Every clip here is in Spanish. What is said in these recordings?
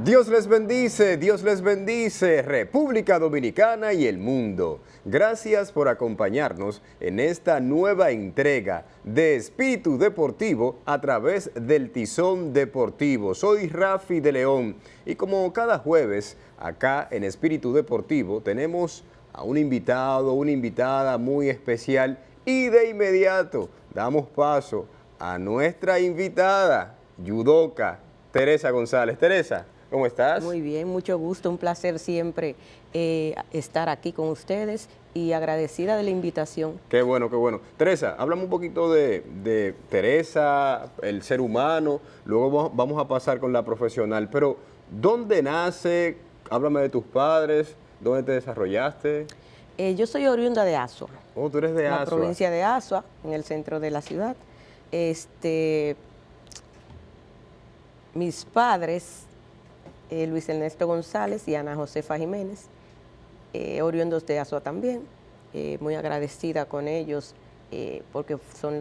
Dios les bendice, República Dominicana y el mundo. Gracias por acompañarnos en esta nueva entrega de Espíritu Deportivo a través del Tizón Deportivo. Soy Rafi de León y como cada jueves acá en Espíritu Deportivo tenemos a un invitado, una invitada muy especial y de inmediato damos paso a nuestra invitada, judoka Teresa González. Teresa, ¿cómo estás? Muy bien, mucho gusto, un placer siempre estar aquí con ustedes y agradecida de la invitación. Qué bueno, qué bueno. Teresa, háblame un poquito de Teresa, el ser humano, luego vamos a pasar con la profesional, pero ¿dónde nace? Háblame de tus padres, ¿dónde te desarrollaste? Yo soy oriunda de Azua. Oh, tú eres de la Azua. Provincia de Azua, en el centro de la ciudad. Mis padres, Luis Ernesto González y Ana Josefa Jiménez, oriundos de Azua también, muy agradecida con ellos porque son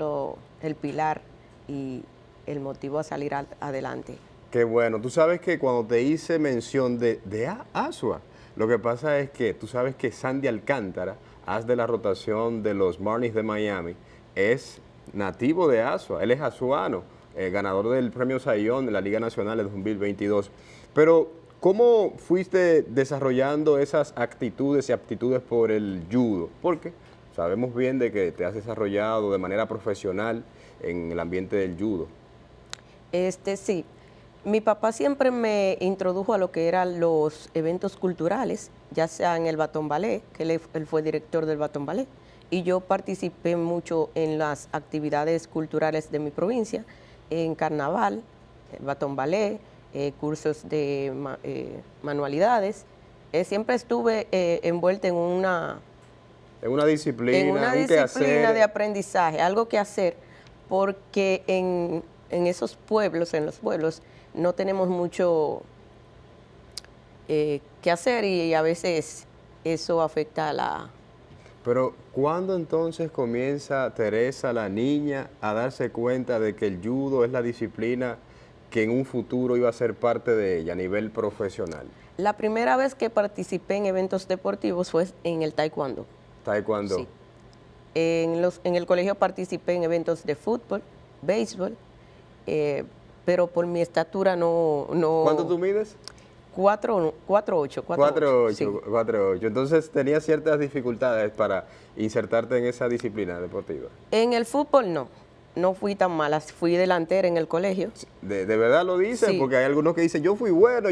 el pilar y el motivo a salir adelante. Qué bueno. Tú sabes que cuando te hice mención de Azua, lo que pasa es que tú sabes que Sandy Alcántara, as de la rotación de los Marlins de Miami, es nativo de Azua, él es azuano, ganador del premio Cy Young de la Liga Nacional de 2022. Pero, ¿cómo fuiste desarrollando esas actitudes y aptitudes por el judo? Porque sabemos bien de que te has desarrollado de manera profesional en el ambiente del judo. Sí. Mi papá siempre me introdujo a lo que eran los eventos culturales, ya sea en el Batón Ballet, que él fue director del Batón Ballet, y yo participé mucho en las actividades culturales de mi provincia, en carnaval, el Batón Ballet, cursos de manualidades. Siempre estuve envuelta en una disciplina, de aprendizaje, algo que hacer, porque en esos pueblos, en los pueblos, no tenemos mucho que hacer y a veces eso afecta a la... Pero, ¿cuándo entonces comienza Teresa, la niña, a darse cuenta de que el judo es la disciplina que en un futuro iba a ser parte de ella a nivel profesional? La primera vez que participé en eventos deportivos fue en el taekwondo. ¿Taekwondo? Sí. En el colegio participé en eventos de fútbol, béisbol, pero por mi estatura no... ¿Cuánto tú mides? 4'8". 4'8", sí. 4'8". Entonces, ¿tenías ciertas dificultades para insertarte en esa disciplina deportiva? En el fútbol no fui tan mala, fui delantera en el colegio. ¿De verdad lo dices? Sí. Porque hay algunos que dicen, yo fui bueno,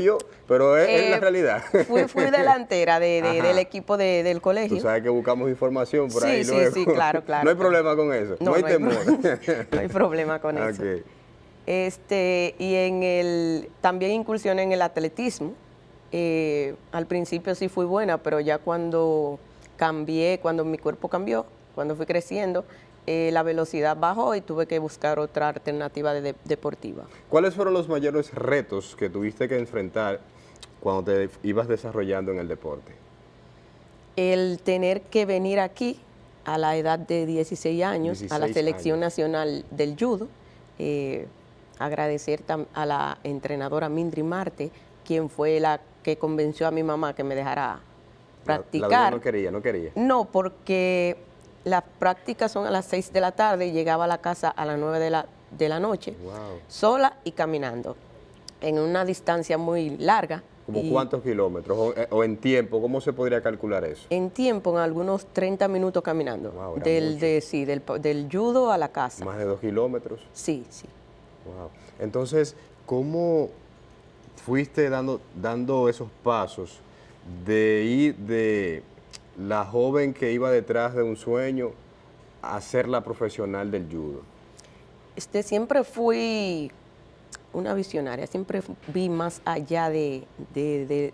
pero es la realidad. Fui delantera del equipo del colegio. Tú sabes que buscamos información por ahí luego. Sí, claro. No hay problema con eso, no hay temor. No hay problema con eso. Okay. Y también incursioné en el atletismo. Al principio sí fui buena, pero ya cuando mi cuerpo cambió, cuando fui creciendo, la velocidad bajó y tuve que buscar otra alternativa deportiva. ¿Cuáles fueron los mayores retos que tuviste que enfrentar cuando te ibas desarrollando en el deporte? El tener que venir aquí a la edad de 16 años, a la selección nacional del judo, agradecer a la entrenadora Mindri Marte, quien fue la que convenció a mi mamá que me dejara practicar. La no quería. No, porque las prácticas son a las 6 de la tarde y llegaba a la casa a las 9 de la noche, sola y caminando, en una distancia muy larga. ¿Como cuántos kilómetros? O en tiempo, ¿cómo se podría calcular eso? En tiempo, en algunos 30 minutos caminando, Wow, del judo a la casa. ¿Más de 2 kilómetros? Sí. Wow. Entonces, ¿cómo fuiste dando esos pasos de ir de la joven que iba detrás de un sueño a ser la profesional del judo? Siempre fui una visionaria, siempre vi más allá de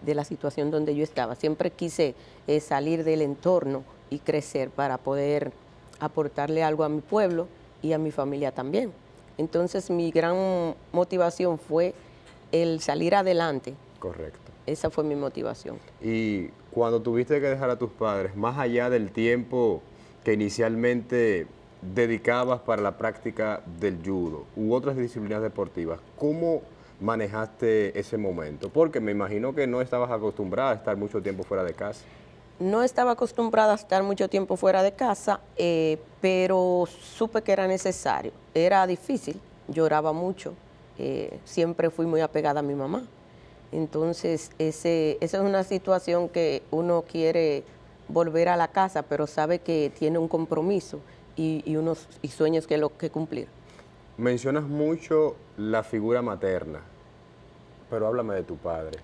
la situación donde yo estaba. Siempre quise salir del entorno y crecer para poder aportarle algo a mi pueblo y a mi familia también. Entonces, mi gran motivación fue el salir adelante. Correcto. Esa fue mi motivación. Y cuando tuviste que dejar a tus padres, más allá del tiempo que inicialmente dedicabas para la práctica del judo u otras disciplinas deportivas, ¿cómo manejaste ese momento? Porque me imagino que no estabas acostumbrada a estar mucho tiempo fuera de casa. No estaba acostumbrada a estar mucho tiempo fuera de casa, pero supe que era necesario. Era difícil, lloraba mucho, siempre fui muy apegada a mi mamá. Entonces, esa es una situación que uno quiere volver a la casa, pero sabe que tiene un compromiso y sueños que cumplir. Mencionas mucho la figura materna, pero háblame de tu padre.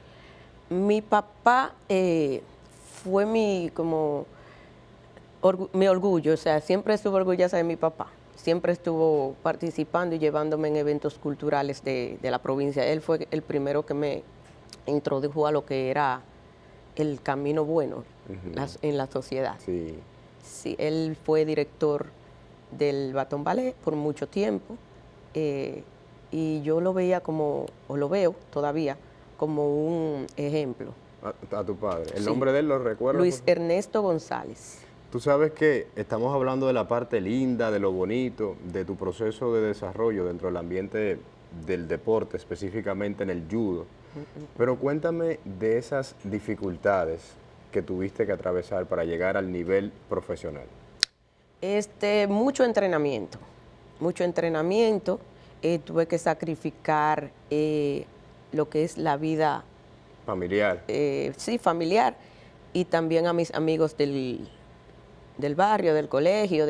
Mi papá fue mi orgullo, o sea, siempre estuve orgullosa de mi papá. Siempre estuvo participando y llevándome en eventos culturales de la provincia. Él fue el primero que me introdujo a lo que era el camino bueno en la sociedad. Sí. Sí, él fue director del Batón Ballet por mucho tiempo y yo lo veía o lo veo todavía, como un ejemplo. A tu padre. ¿El Sí. nombre de él lo recuerdas? Luis Ernesto González. Tú sabes que estamos hablando de la parte linda, de lo bonito, de tu proceso de desarrollo dentro del ambiente del deporte, específicamente en el judo. Pero cuéntame de esas dificultades que tuviste que atravesar para llegar al nivel profesional. Mucho entrenamiento, mucho entrenamiento. Tuve que sacrificar lo que es la vida Familiar. sí, familiar, y también a mis amigos del barrio, del colegio.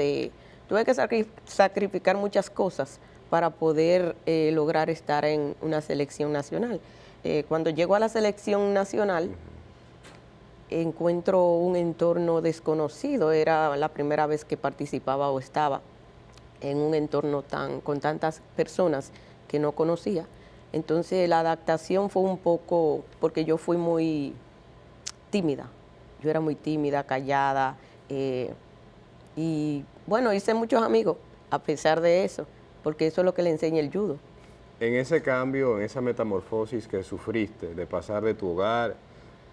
Tuve que sacrificar muchas cosas para poder lograr estar en una selección nacional. Cuando llego a la selección nacional, encuentro un entorno desconocido. Era la primera vez que participaba o estaba en un entorno con tantas personas que no conocía. Entonces la adaptación fue un poco, porque yo fui muy tímida. Yo era muy tímida, callada, y bueno, hice muchos amigos a pesar de eso, porque eso es lo que le enseña el judo. En ese cambio, en esa metamorfosis que sufriste de pasar de tu hogar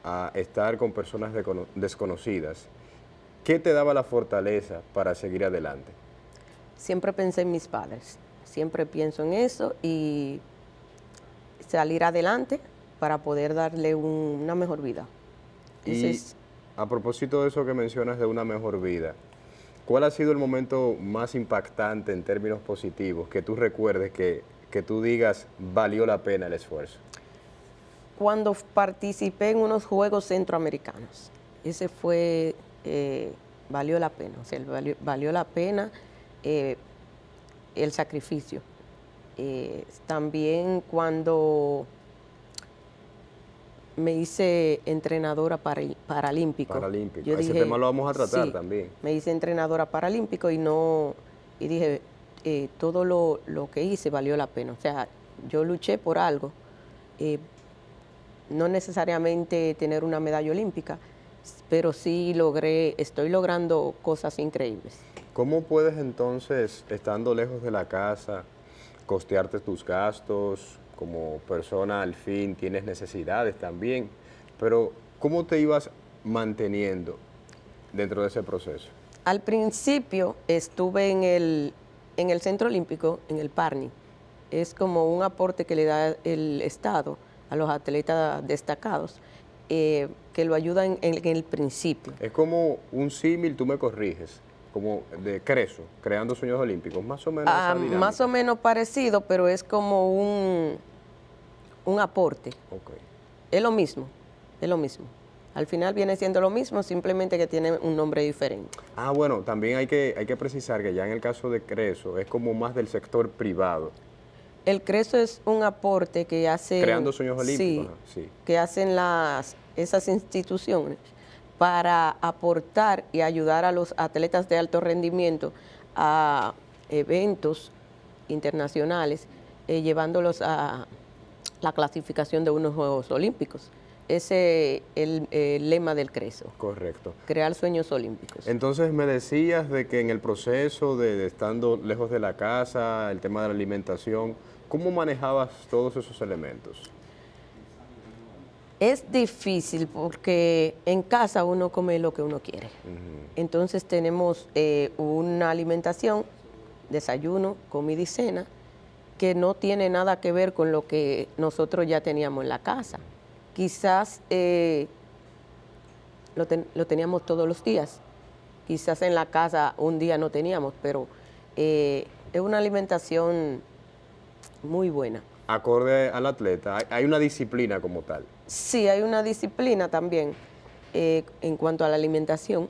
a estar con personas desconocidas, ¿qué te daba la fortaleza para seguir adelante? Siempre pensé en mis padres, siempre pienso en eso y salir adelante para poder darle una mejor vida. Y a propósito de eso que mencionas de una mejor vida, ¿cuál ha sido el momento más impactante en términos positivos que tú recuerdes que tú digas valió la pena el esfuerzo? Cuando participé en unos Juegos Centroamericanos, ese fue, valió la pena, o sea, valió la pena el sacrificio. También cuando me hice entrenadora paralímpico. Paralímpico. Ese tema lo vamos a tratar sí, también. Me hice entrenadora paralímpico y dije, todo lo que hice valió la pena. O sea, yo luché por algo, no necesariamente tener una medalla olímpica, pero sí estoy logrando cosas increíbles. ¿Cómo puedes entonces, estando lejos de la casa, costearte tus gastos? Como persona al fin tienes necesidades también, pero ¿cómo te ibas manteniendo dentro de ese proceso? Al principio estuve en el Centro Olímpico, en el PARNI. Es como un aporte que le da el Estado a los atletas destacados, que lo ayudan en el principio. Es como un símil, tú me corriges, como de Creso, Creando Sueños Olímpicos, más o menos esa dinámica. Más o menos parecido, pero es como un aporte. Okay. Es lo mismo, es lo mismo. Al final viene siendo lo mismo, simplemente que tiene un nombre diferente. Ah, bueno, también hay que precisar que ya en el caso de Creso es como más del sector privado. El Creso es un aporte que hacen... Creando Sueños Olímpicos. Sí. Que hacen esas instituciones para aportar y ayudar a los atletas de alto rendimiento a eventos internacionales, llevándolos a la clasificación de unos Juegos Olímpicos. Ese es el lema del Creso. Correcto. Crear sueños olímpicos. Entonces me decías de que en el proceso de estando lejos de la casa, el tema de la alimentación, ¿cómo manejabas todos esos elementos? Es difícil porque en casa uno come lo que uno quiere. Entonces tenemos una alimentación, desayuno, comida y cena, que no tiene nada que ver con lo que nosotros ya teníamos en la casa. Quizás lo teníamos todos los días, quizás en la casa un día no teníamos, pero es una alimentación muy buena. Acorde al atleta, hay una disciplina como tal. Sí, hay una disciplina también en cuanto a la alimentación,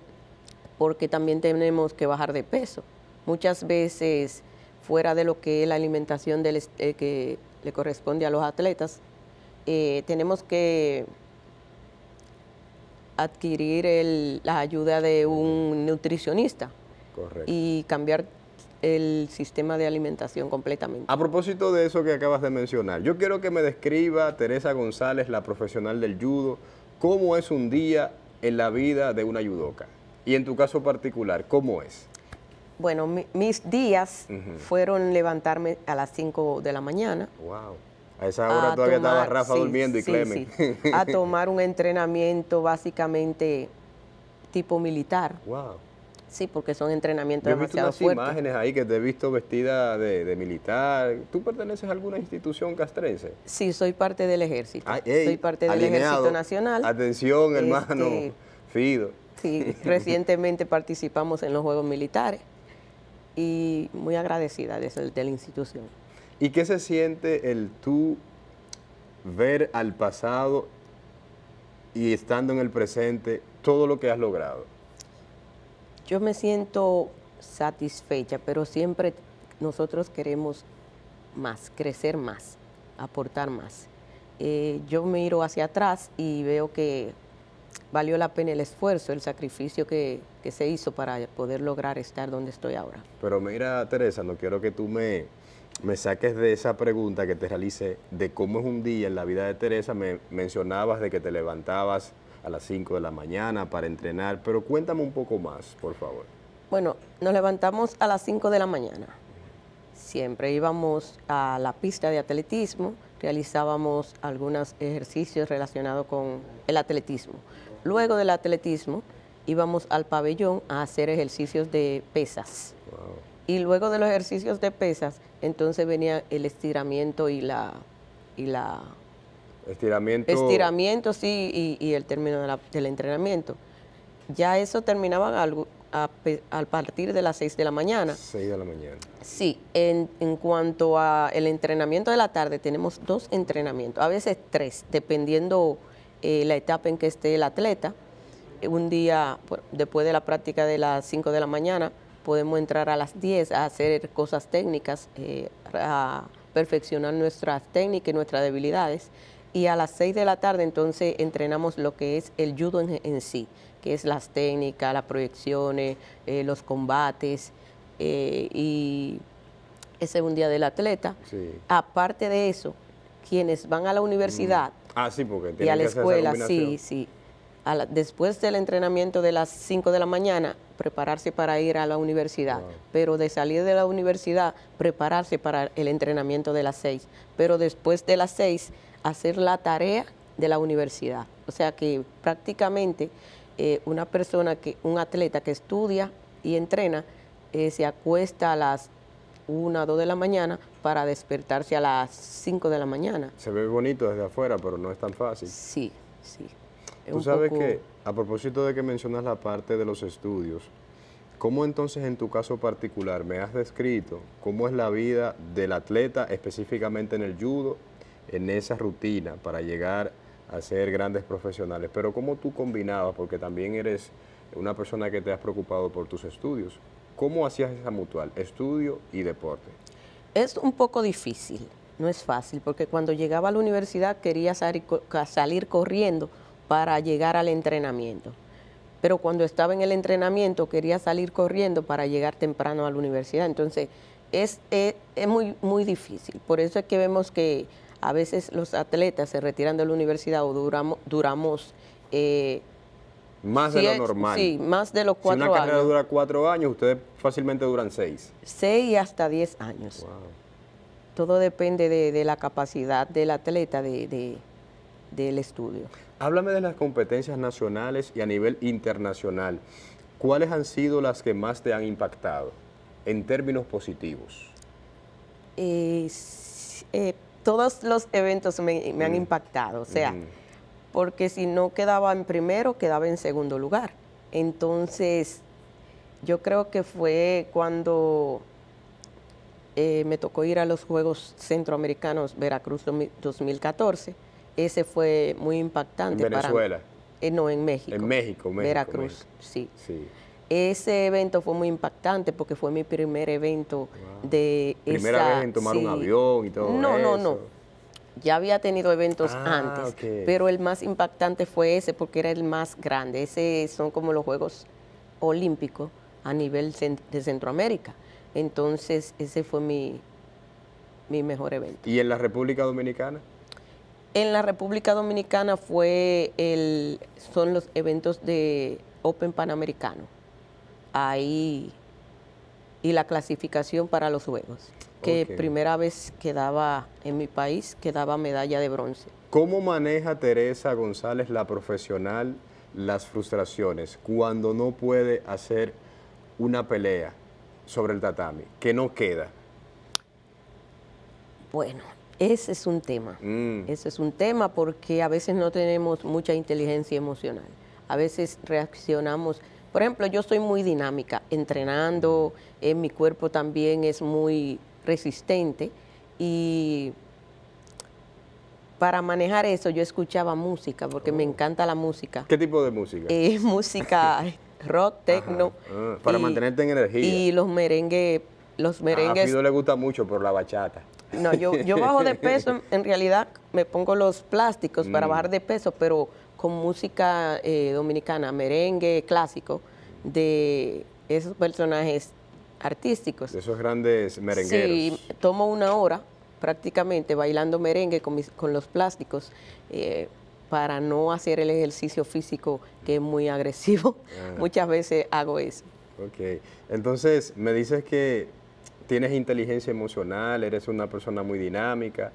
porque también tenemos que bajar de peso. Muchas veces, fuera de lo que es la alimentación que le corresponde a los atletas, tenemos que adquirir la ayuda de un nutricionista. Correcto. Y cambiar el sistema de alimentación completamente. A propósito de eso que acabas de mencionar, yo quiero que me describa, Teresa González, la profesional del judo, cómo es un día en la vida de una judoka. Y en tu caso particular, ¿cómo es? Bueno, mis días fueron levantarme a las 5 de la mañana. Wow. A esa hora todavía estaba Rafa durmiendo y Clemen. Sí. A tomar un entrenamiento básicamente tipo militar. Wow. Sí, porque son entrenamientos Yo he visto demasiado unas fuertes. imágenes ahí que te he visto vestida de militar. ¿Tú perteneces a alguna institución castrense? Sí, soy parte del ejército. Ay, ey, soy parte del alineado. Ejército Nacional. Atención, hermano Fido. Sí, recientemente participamos en los Juegos Militares y muy agradecida de la institución. ¿Y qué se siente el tú ver al pasado y estando en el presente todo lo que has logrado? Yo me siento satisfecha, pero siempre nosotros queremos más, crecer más, aportar más. Yo miro hacia atrás y veo que valió la pena el esfuerzo, el sacrificio que se hizo para poder lograr estar donde estoy ahora. Pero mira, Teresa, no quiero que tú me saques de esa pregunta que te realicé de cómo es un día en la vida de Teresa. Me mencionabas de que te levantabas a las 5 de la mañana para entrenar, pero cuéntame un poco más, por favor. Bueno, nos levantamos a las 5 de la mañana. Siempre íbamos a la pista de atletismo, realizábamos algunos ejercicios relacionados con el atletismo. Luego del atletismo íbamos al pabellón a hacer ejercicios de pesas. Wow. Y luego de los ejercicios de pesas, entonces venía el estiramiento y la Estiramiento, sí, y el término del entrenamiento. Ya eso terminaba a partir de las 6 de la mañana. 6 de la mañana. Sí, en cuanto al entrenamiento de la tarde, tenemos 2 entrenamientos, a veces 3, dependiendo la etapa en que esté el atleta. Un día, después de la práctica de las 5 de la mañana, podemos entrar a las 10 a hacer cosas técnicas, a perfeccionar nuestras técnicas y nuestras debilidades. Y a las 6 de la tarde entonces entrenamos lo que es el judo en sí, que es las técnicas, las proyecciones, los combates, y ese es un día del atleta. Sí. Aparte de eso, quienes van a la universidad sí, porque y a la que hacer esa escuela, combinación. sí. Después del entrenamiento de las 5 de la mañana, prepararse para ir a la universidad. Wow. Pero de salir de la universidad, prepararse para el entrenamiento de las 6. Pero después de las 6, hacer la tarea de la universidad. O sea que prácticamente un atleta que estudia y entrena, se acuesta a las 1, 2 de la mañana para despertarse a las 5 de la mañana. Se ve bonito desde afuera, pero no es tan fácil. Sí. Tú sabes que, a propósito de que mencionas la parte de los estudios, ¿cómo entonces en tu caso particular me has descrito cómo es la vida del atleta específicamente en el judo, en esa rutina para llegar a ser grandes profesionales? Pero ¿cómo tú combinabas? Porque también eres una persona que te has preocupado por tus estudios. ¿Cómo hacías esa mutual, estudio y deporte? Es un poco difícil, no es fácil, porque cuando llegaba a la universidad quería salir corriendo para llegar al entrenamiento. Pero cuando estaba en el entrenamiento quería salir corriendo para llegar temprano a la universidad. Entonces es muy, muy difícil. Por eso es que vemos que a veces los atletas se retiran de la universidad o duramos más de lo normal. Sí, más de los 4 años. Si una carrera dura 4 años, ustedes fácilmente duran 6. 6 y hasta 10 años. Wow. Todo depende de la capacidad del atleta del estudio. Háblame de las competencias nacionales y a nivel internacional. ¿Cuáles han sido las que más te han impactado en términos positivos? Todos los eventos me han impactado, o sea, porque si no quedaba en primero, quedaba en segundo lugar. Entonces, yo creo que fue cuando me tocó ir a los Juegos Centroamericanos Veracruz 2014. Ese fue muy impactante. ¿En Venezuela? No, en México. En México, Veracruz, México. Sí. Ese evento fue muy impactante porque fue mi primer evento de ¿Primera vez en tomar un avión y todo eso? No. Ya había tenido eventos antes, pero el más impactante fue ese porque era el más grande. Ese son como los Juegos Olímpicos a nivel de Centroamérica. Entonces, ese fue mi mejor evento. ¿Y en la República Dominicana? En la República Dominicana son los eventos de Open Panamericano. Ahí, y la clasificación para los Juegos, que primera vez quedaba en mi país, quedaba medalla de bronce. ¿Cómo maneja Teresa González, la profesional, las frustraciones cuando no puede hacer una pelea sobre el tatami, que no queda? Bueno, ese es un tema. Ese es un tema porque a veces no tenemos mucha inteligencia emocional. A veces reaccionamos. Por ejemplo, yo soy muy dinámica, entrenando, mi cuerpo también es muy resistente y para manejar eso yo escuchaba música porque me encanta la música. ¿Qué tipo de música? Música rock, techno. Para mantenerte en energía. Y los merengues. A Fido le gusta mucho por la bachata. No, yo bajo de peso, en realidad me pongo los plásticos para bajar de peso, pero con música dominicana, merengue clásico, de esos personajes artísticos. De esos grandes merengueros. Sí, tomo una hora prácticamente bailando merengue con los plásticos para no hacer el ejercicio físico que es muy agresivo. Muchas veces hago eso. Ok, entonces me dices que tienes inteligencia emocional, eres una persona muy dinámica,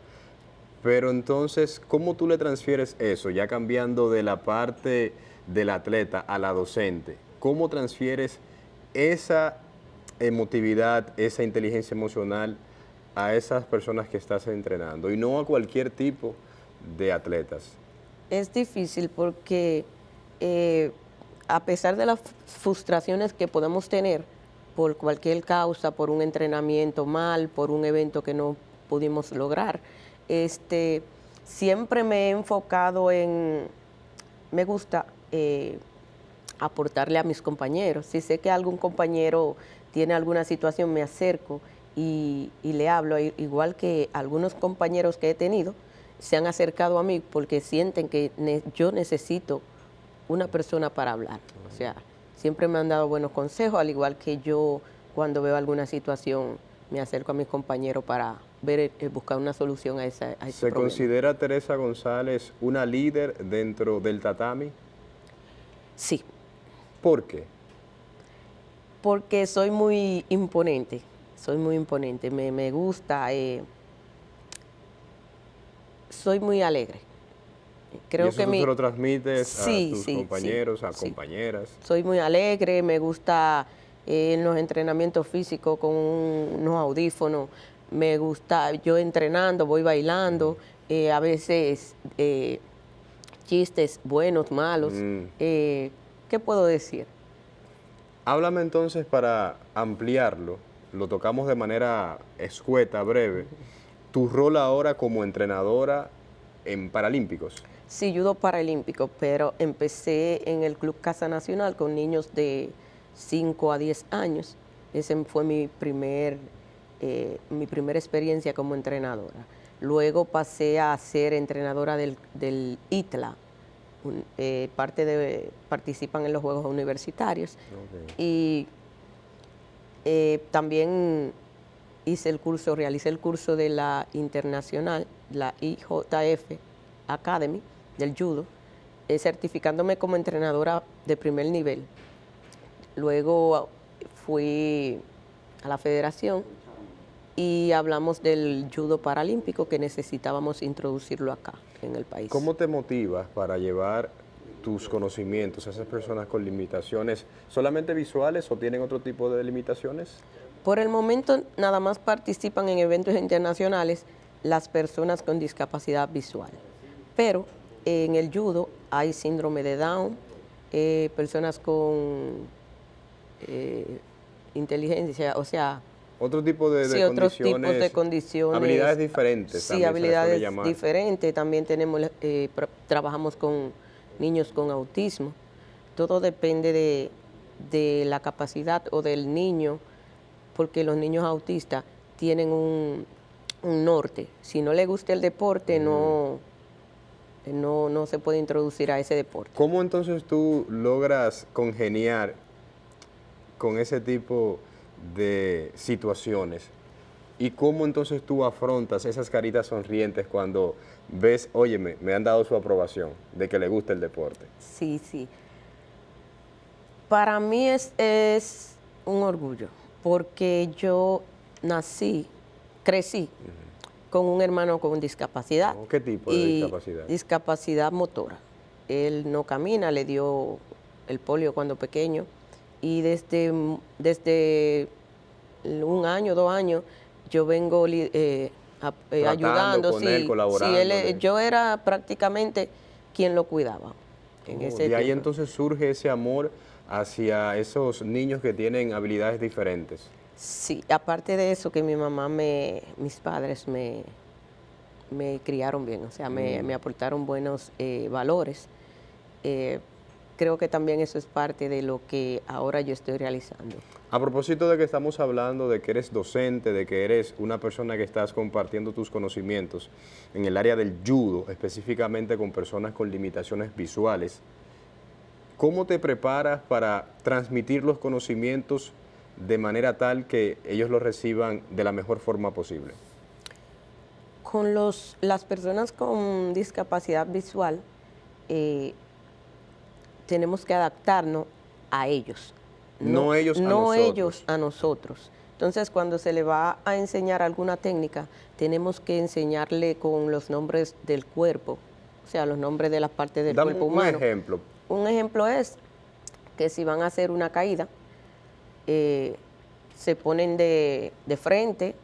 pero entonces, ¿cómo tú le transfieres eso, ya cambiando de la parte del atleta a la docente? ¿Cómo transfieres esa emotividad, esa inteligencia emocional a esas personas que estás entrenando y no a cualquier tipo de atletas? Es difícil porque a pesar de las frustraciones que podemos tener por cualquier causa, por un entrenamiento mal, por un evento que no pudimos lograr, siempre me he enfocado me gusta aportarle a mis compañeros. Si sé que algún compañero tiene alguna situación, me acerco y le hablo, igual que algunos compañeros que he tenido se han acercado a mí porque sienten que yo necesito una persona para hablar. O sea, siempre me han dado buenos consejos, al igual que yo cuando veo alguna situación me acerco a mis compañeros para buscar una solución a ese problema. ¿Se considera Teresa González una líder dentro del tatami? Sí. ¿Por qué? Porque soy muy imponente, me gusta, soy muy alegre. Creo ¿Y eso que tú se lo transmites a tus compañeros, a compañeras? Soy muy alegre, me gusta en los entrenamientos físicos con unos audífonos, me gusta, yo entrenando, voy bailando, a veces chistes buenos, malos. ¿Qué puedo decir? Háblame entonces para ampliarlo, lo tocamos de manera escueta, breve, tu rol ahora como entrenadora en Paralímpicos. Sí, judo paralímpico, pero empecé en el Club Casa Nacional con niños de 5 a 10 años. Ese fue mi primera experiencia como entrenadora. Luego pasé a ser entrenadora del ITLA. Participan en los Juegos Universitarios. Y también realicé el curso de la internacional, la IJF Academy, del judo, certificándome como entrenadora de primer nivel. Luego fui a la federación y hablamos del judo paralímpico que necesitábamos introducirlo acá en el país. ¿Cómo te motivas para llevar tus conocimientos a esas personas con limitaciones solamente visuales o tienen otro tipo de limitaciones? Por el momento nada más participan en eventos internacionales las personas con discapacidad visual, pero en el judo hay síndrome de Down, personas con inteligencia, o sea, Otro tipo de sí, otros tipos de condiciones. habilidades diferentes. Sí, también se le suele habilidades llamar. diferentes. También tenemos, trabajamos con niños con autismo. Todo depende de la capacidad o del niño, porque los niños autistas tienen un norte. Si no le gusta el deporte, no se puede introducir a ese deporte. ¿Cómo entonces tú logras congeniar con ese tipo de situaciones? ¿Y cómo entonces tú afrontas esas caritas sonrientes cuando ves, oye, me han dado su aprobación de que le gusta el deporte? Sí, sí. Para mí es un orgullo, porque yo crecí con un hermano con discapacidad. ¿Qué tipo de discapacidad? Discapacidad motora. Él no camina, le dio el polio cuando pequeño, y desde un año, 2 años, yo vengo ayudando. Con él, colaborando. Sí, yo era prácticamente quien lo cuidaba en ese De ahí tiempo. entonces surge ese amor hacia esos niños que tienen habilidades diferentes. Sí, aparte de eso, que mis padres me criaron bien, o sea, me aportaron buenos valores. Creo que también eso es parte de lo que ahora yo estoy realizando. A propósito de que estamos hablando de que eres docente, de que eres una persona que estás compartiendo tus conocimientos en el área del judo, específicamente con personas con limitaciones visuales, ¿cómo te preparas para transmitir los conocimientos de manera tal que ellos los reciban de la mejor forma posible? Con las personas con discapacidad visual, tenemos que adaptarnos a ellos. No ellos a no nosotros. ellos a nosotros. Entonces, cuando se le va a enseñar alguna técnica, tenemos que enseñarle con los nombres del cuerpo, o sea, los nombres de las partes del cuerpo humano. Un ejemplo. Un ejemplo es que si van a hacer una caída, se ponen de frente,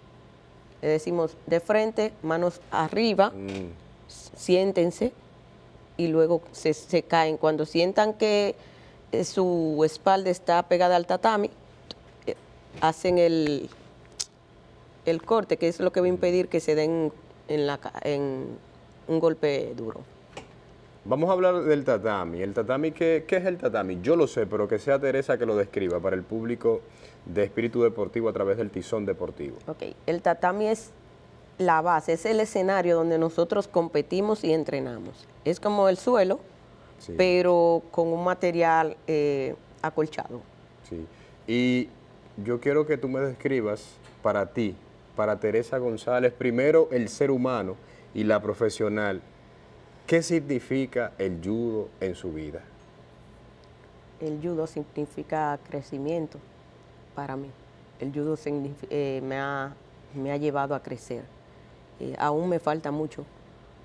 le decimos de frente, manos arriba, siéntense, y luego se caen. Cuando sientan que su espalda está pegada al tatami, hacen el corte, que es lo que va a impedir que se den en un golpe duro. Vamos a hablar del tatami. ¿El tatami qué es el tatami? Yo lo sé, pero que sea Teresa que lo describa para el público de Espíritu Deportivo a través del Tizón Deportivo. Ok, el tatami es la base, es el escenario donde nosotros competimos y entrenamos. Es como el suelo, sí, pero con un material acolchado. Sí, y yo quiero que tú me describas para ti, para Teresa González, primero el ser humano y la profesional, ¿qué significa el judo en su vida? El judo significa crecimiento para mí. El judo me ha llevado a crecer. Aún me falta mucho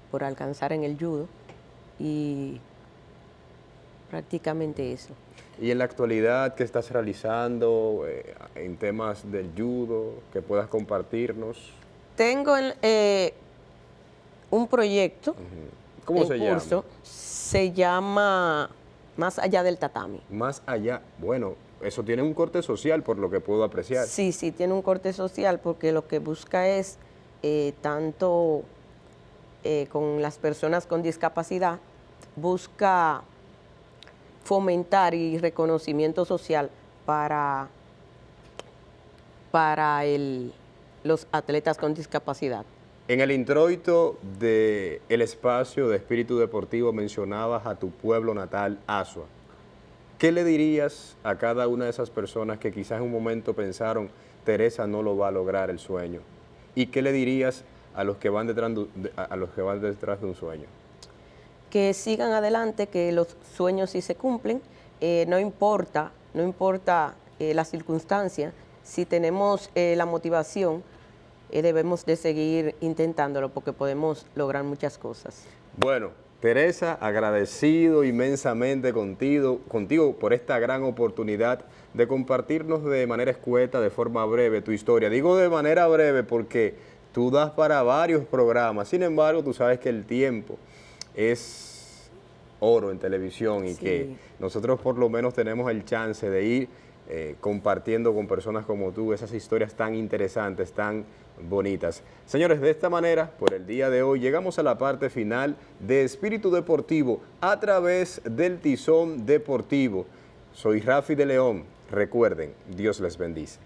por alcanzar en el judo y prácticamente eso. ¿Y en la actualidad qué estás realizando en temas del judo que puedas compartirnos? Tengo un proyecto. ¿Cómo se llama? Se llama Más allá del tatami. Más allá, bueno, eso tiene un corte social por lo que puedo apreciar. Sí, sí, tiene un corte social porque lo que busca es tanto con las personas con discapacidad, busca fomentar y reconocimiento social para los atletas con discapacidad. En el introito del espacio de Espíritu Deportivo mencionabas a tu pueblo natal, Azua. ¿Qué le dirías a cada una de esas personas que quizás en un momento pensaron, Teresa no lo va a lograr el sueño? ¿Y qué le dirías a los que van detrás de un sueño? Que sigan adelante, que los sueños sí se cumplen, no importa la circunstancia, si tenemos la motivación, debemos de seguir intentándolo porque podemos lograr muchas cosas. Bueno, Teresa, agradecido inmensamente contigo por esta gran oportunidad de compartirnos de manera escueta, de forma breve, tu historia. Digo de manera breve porque tú das para varios programas, sin embargo, tú sabes que el tiempo es oro en televisión y Sí. que nosotros por lo menos tenemos el chance de ir compartiendo con personas como tú esas historias tan interesantes, tan bonitas. Señores, de esta manera, por el día de hoy, llegamos a la parte final de Espíritu Deportivo a través del Tizón Deportivo. Soy Rafi de León. Recuerden, Dios les bendice.